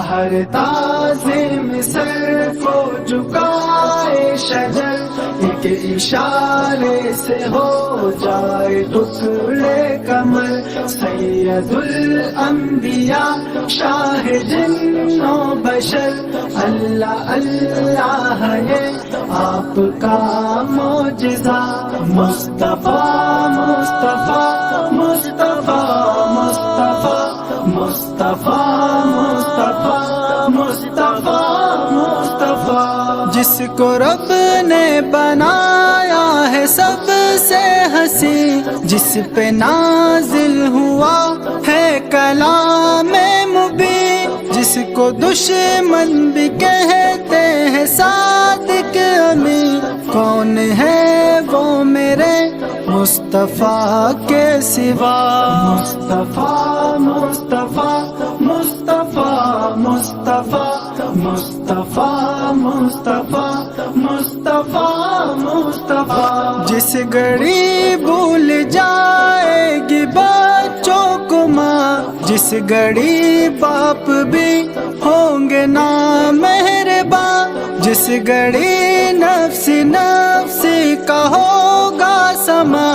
ہر تعظیم سر کو جھکائے شجر، ایک اشارے سے ہو جائے ٹکڑے کمر، سید الانبیاء شاہ جن و بشر، اللہ اللہ ہے آپ کا معجزہ، مصطفیٰ مصطفیٰ مصطفیٰ مصطفیٰ مصطفیٰ مصطفیٰ مصطفیٰ مصطفیٰ، جس کو رب نے بنایا ہے سب سے حسین، جس پہ نازل ہوا ہے کلام مبین، جس کو دشمن بھی کہتے ہیں صادق امین، کون ہے وہ میرے مصطفیٰ کے سوا، مصطفیٰ مصطفیٰ مصطفیٰ مصطفیٰ مصطفیٰ مصطفیٰ مصطفیٰ مصطفیٰ، جس گھڑی بھول جائے گی بچوں کو ماں، جس گھڑی باپ بھی ہوں گے نامہربان، جس گھڑی نفسی نفسی کا ہوگا سما،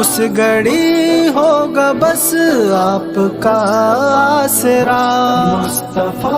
اس گھڑی ہوگا بس آپ کا آسرا، مصطفیٰ